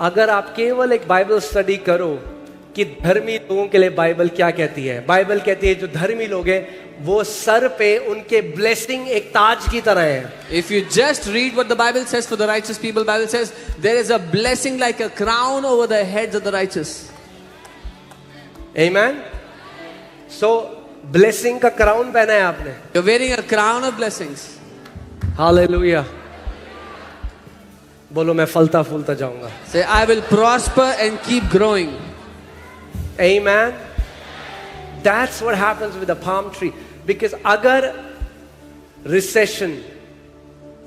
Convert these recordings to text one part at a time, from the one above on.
अगर आप केवल एक बाइबल स्टडी करो कि धर्मी लोगों के लिए बाइबल क्या कहती है, बाइबल कहती है जो धर्मी लोग हैं वो सर पे उनके ब्लेसिंग एक ताज की तरह है. If you just read what the Bible says for the righteous people, Bible says there is a blessing like a crown over the heads of the righteous. Amen. So blessing का crown पहना है आपने. You're wearing a crown of blessings. Hallelujah. बोलो मैं फलता फूलता जाऊंगा. Say I will prosper and keep growing. Amen. That's what happens with the palm tree. Because agar recession,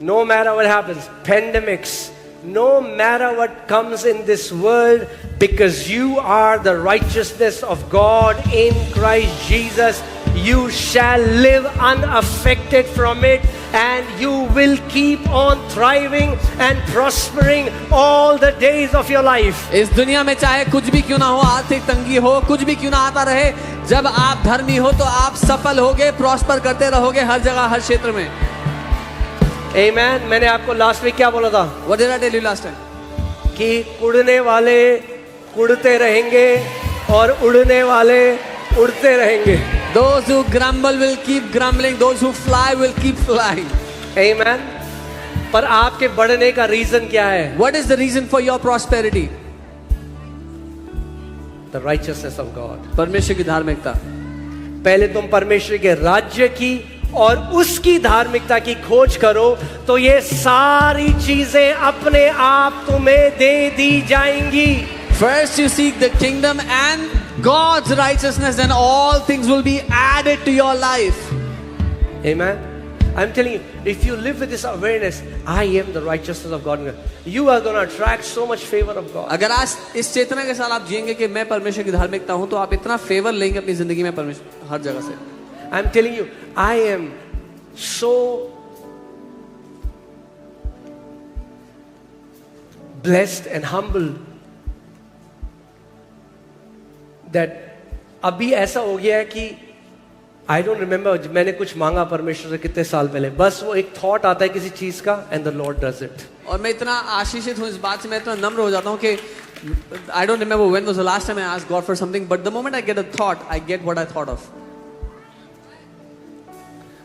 no matter what happens, pandemics, no matter what comes in this world, because you are the righteousness of God in Christ Jesus, you shall live unaffected from it, and you will keep on thriving and prospering all the days of your life. इस दुनिया में चाहे कुछ भी क्यों ना हो, आर्थिक तंगी हो, कुछ भी क्यों ना आता रहे, जब आप धर्मी हो तो आप सफल होगे, प्रॉस्पर करते रहोगे हर जगह, हर क्षेत्र में. Amen. मैंने आपको लास्ट वीक क्या बोला था? What did I tell you last time? कि कुड़ने वाले कुड़ते रहेंगे और उड़ने वाले उड़ते रहेंगे. Those who grumble will keep grumbling, those who fly will keep flying. Amen. पर आपके बढ़ने का रीजन क्या है? What is the reason for your prosperity? The righteousness of God. परमेश्वर की धार्मिकता. पहले तुम परमेश्वर के राज्य की और उसकी धार्मिकता की खोज करो तो ये सारी चीजें अपने आप तुम्हें दे दी जाएंगी. First you seek the kingdom and God's righteousness, and all things will be added to your life. Amen. I'm telling you, if you live with this awareness, I am the righteousness of God, you are going to attract so much favor of God. अगर आज इस चेतना के साथ आप जिएंगे कि मैं परमेश्वर की धार्मिकता हूं, तो आप इतना फेवर लेंगे अपनी जिंदगी में परमेश्वर हर जगह से. I'm telling you, I am so blessed and humbled that अभी ऐसा हो गया है कि I don't remember मैंने कुछ मांगा परमेश्वर से कितने साल पहले, बस वो एक थॉट आता है किसी चीज का and the Lord does it. और मैं इतना आशीषित हूं इस बात से, मैं इतना नम्र हो जाता हूं कि I don't remember when was the last time I asked God for something, but the moment I get a thought, I get what I thought of.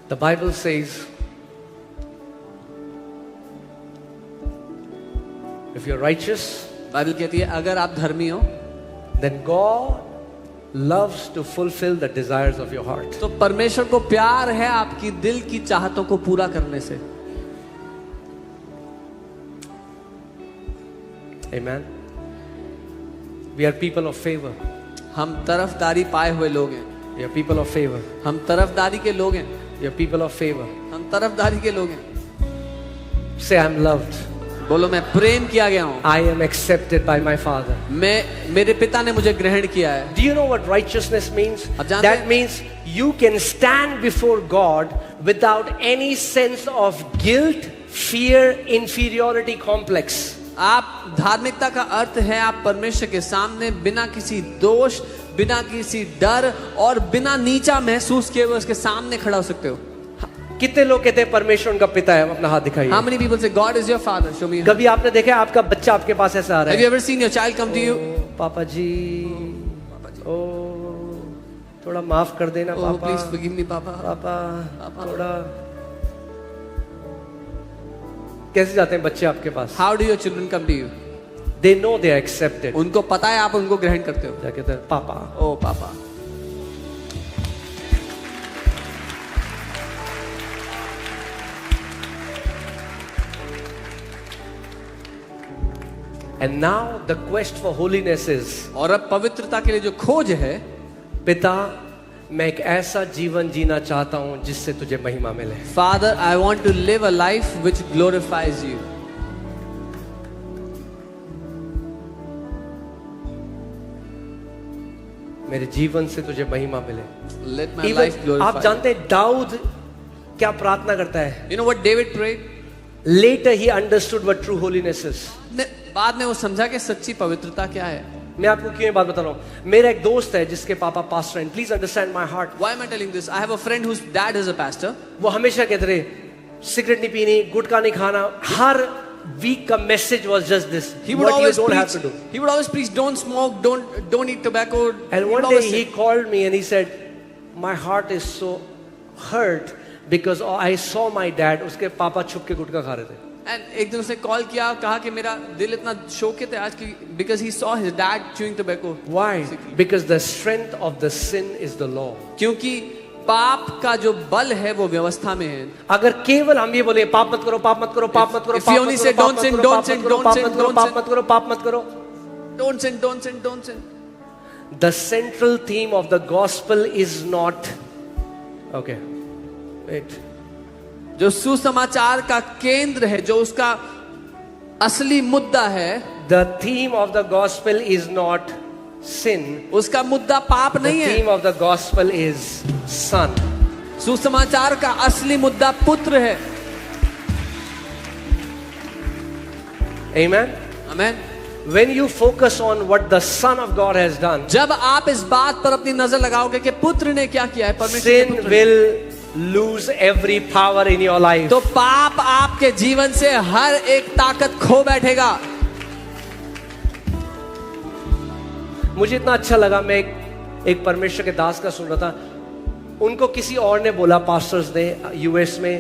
The Bible says, if you're righteous, Bible कहती है अगर आप धर्मी हो, then God loves to fulfill the desires of your heart. तो परमेश्वर को प्यार है आपकी दिल की चाहतों को पूरा करने से. Amen. We are people of favor. हम तरफदारी पाए हुए लोग हैं. We are people of favor. हम तरफदारी के लोग हैं. We are people of favor. हम तरफदारी के लोग हैं. Say, I'm loved. बोलो मैं प्रेम किया गया हूं. I am accepted by my Father. मेरे पिता ने मुझे ग्रहण किया है. Do you know what righteousness means? आप जानते हैं? That means you can stand before God without any sense of guilt, fear, inferiority complex. आप धार्मिकता का अर्थ है आप परमेश्वर के सामने बिना किसी दोष, बिना किसी डर और बिना नीचा महसूस किए हुए उसके सामने खड़ा हो सकते हो. कितने लोग कहते हैं परमेश्वर उनका पिता है? अपना हाथ दिखाइए. How many people say God is your father? Show me. कभी आपने देखा आपका बच्चा आपके पास ऐसा आ रहा है? Have you ever seen your child come to you? पापा जी, ओ थोड़ा माफ कर देना Oh, पापा. please forgive me, Papa. पापा थोड़ा. कैसे जाते हैं बच्चे आपके पास? How do your children come to you? They know they are accepted. उनको पता है आप उनको ग्रहण करते हो. क्या कहते हैं? पापा. Oh, Papa. And now the quest for holiness is, और अब पवित्रता के लिए जो खोज है, पिता मैं एक ऐसा जीवन जीना चाहता हूं जिससे तुझे महिमा मिले. Father, I want to live a life which glorifies you. मेरे जीवन से तुझे महिमा मिले. Let my life glorify. आप जानते हैं दाऊद क्या प्रार्थना करता है? You know what David prayed? Later he understood what true holiness is. बाद में वो समझा कि सच्ची पवित्रता क्या है. मैं आपको क्यों ये बात बता रहा हूँ? मेरा एक दोस्त है जिसके पापा पास्टर हैं. Please understand my heart. Why am I telling this? I have a friend whose dad is a pastor. वो हमेशा कहते रहे सिगरेट नहीं पीनी, गुटखा नहीं खाना, हर week a message was just this. He would What you always don't preach. have to do. He would always preach, don't smoke, don't eat tobacco. And He one would day always he say- called me and he said, my heart is so hurt because I saw my dad, उसके पापा छुप के गुटखा खा रहे थे. And एक दिन उसने कॉल किया, कहा कि मेरा दिल इतना शोकित है आज की, because he saw his dad chewing tobacco. Why? Because the strength of the sin is the law. क्योंकि पाप का जो बल है वो व्यवस्था में है. अगर केवल हम ये बोले पाप मत करो, पाप मत करो, पाप मत करो, If you only say don't sin, don't sin, don't sin, don't पाप sin. मत करो, पाप मत करो. Don't sin, don't sin, don't sin. The central theme of the gospel is not, okay, wait. जो सुसमाचार का केंद्र है, जो उसका असली मुद्दा है, The theme of the gospel is not sin. उसका मुद्दा पाप The नहीं है. theme of the gospel is son. सुसमाचार का असली मुद्दा पुत्र है. Amen. Amen. When you focus on what the Son of God has done, जब आप इस बात पर अपनी नजर लगाओगे कि पुत्र ने क्या किया है, परमेश्वर के sin पुत्र ने, will lose every power in your life. तो पाप आपके जीवन से हर एक ताकत खो बैठेगा. मुझे इतना अच्छा लगा, मैं एक परमेश्वर के दास का सुन रहा था. उनको किसी और ने बोला, पास्टर्स ने यूएस में,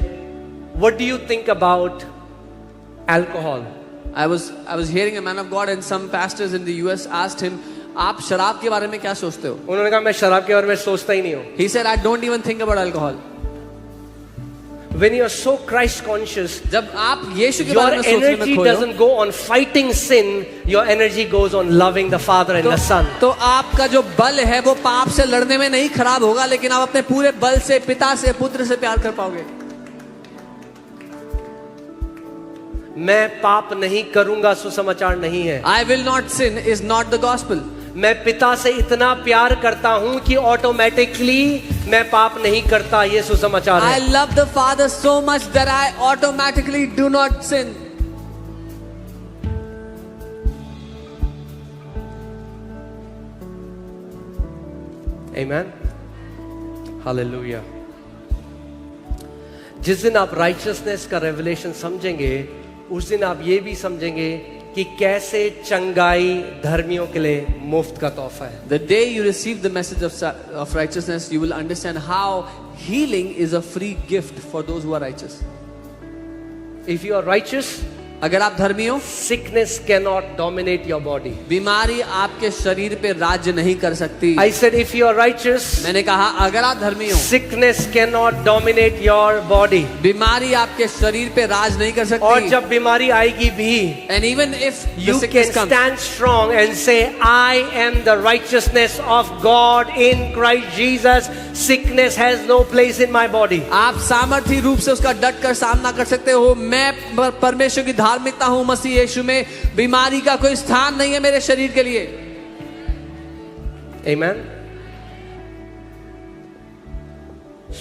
what do you think about alcohol? I was hearing a man of God and some pastors in the US asked him, आप शराब के बारे में क्या सोचते हो? उन्होंने कहा मैं शराब के बारे में सोचता ही नहीं हूँ. He said, I don't even think about alcohol. When you are so Christ conscious, जब आप यीशु के your बारे में सोचने में energy खोए हो, doesn't go on fighting sin, your energy goes on loving the Father and the Son. तो आपका जो बल है वो पाप से लड़ने में नहीं खराब होगा, लेकिन आप अपने पूरे बल से पिता से पुत्र से प्यार कर पाओगे. मैं पाप नहीं करूंगा सुसमाचार नहीं है. I will not sin is not the gospel. मैं पिता से इतना प्यार करता हूं कि ऑटोमेटिकली मैं पाप नहीं करता, ये सुसमाचार I है. love the Father so much that I automatically do not sin. Amen. Hallelujah. जिस दिन आप राइचियसनेस का रेवलेशन समझेंगे, उस दिन आप ये भी समझेंगे कि कैसे चंगाई धर्मियों के लिए मुफ्त का तोहफा है. The day you receive the message of righteousness, you will understand how healing is a free gift for those who are righteous. If you are righteous, अगर आप धर्मी हो, sickness cannot dominate your body. बीमारी आपके शरीर पे राज्य नहीं कर सकती. I said if you are righteous, मैंने कहा अगर आप धर्मी हो, sickness cannot dominate your body. बीमारी आपके शरीर पे राज नहीं कर सकती. और जब बीमारी आएगी भी, And even if the you can sickness comes, stand strong and say, I am the righteousness of God in Christ Jesus. Sickness has no place in my body. आप सामर्थी रूप से उसका डट कर सामना कर सकते हो. मैं परमेश्वर की धार्मिकता हूं मसीह यीशु में. बीमारी का कोई स्थान नहीं है मेरे शरीर के लिए. Amen.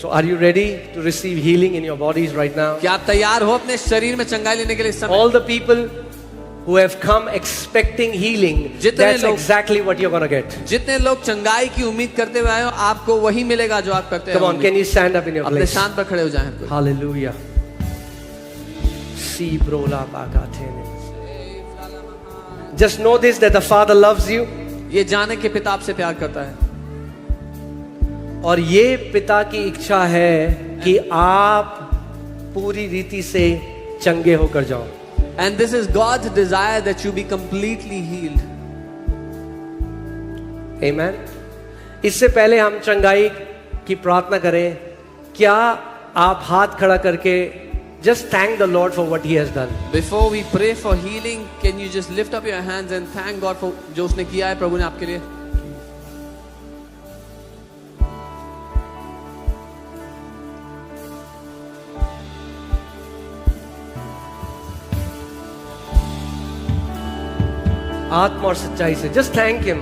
So are you ready to receive healing in your bodies right now? क्या आप तैयार हो अपने शरीर में चंगाई लेने के लिए इस समय? All the people who have come expecting healing, जितने that's लोग- exactly what you're going to get. जितने लोग चंगाई की उम्मीद करते हुए आए हो, आपको वही मिलेगा जो आप करते Come on, हैं. can you stand up in your अपने place? स्थान पर खड़े हो जाएं. Hallelujah. See, brola bakatene. Just know this, that the Father loves you. ये जाने के पिता आपसे प्यार करता है. और ये पिता की इच्छा है कि आप पूरी रीति से चंगे होकर जाओ. And this is God's desire that you be completely healed. Amen. इससे पहले हम चंगाई की प्रार्थना करें, क्या आप हाथ खड़ा करके just thank the Lord for what He has done. Before we pray for healing, can you just lift up your hands and thank God for जो उसने किया है प्रभु ने आपके लिए? आत्मा और सच्चाई से just thank Him.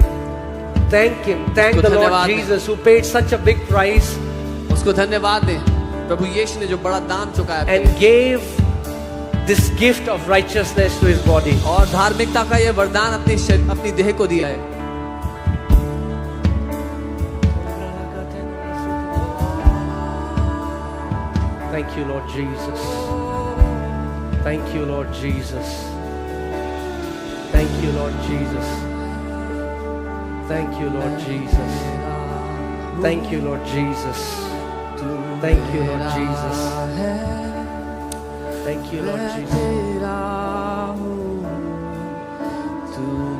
Thank Him. Thank उसको the Lord धन्यवाद दें. Jesus who paid such a big price उसको धन्यवाद दें. प्रभु यीशु ने जो बड़ा दाम चुकाया है and gave this gift of righteousness to His body. और धार्मिकता का ये वरदान अपनी देह को दिया है. Thank you, Lord Jesus. Thank you, Lord Jesus. Thank you, Lord Jesus. Thank you, Lord Jesus. Thank you, Lord Jesus. Thank you, Lord Jesus. Thank you, Lord Jesus. तू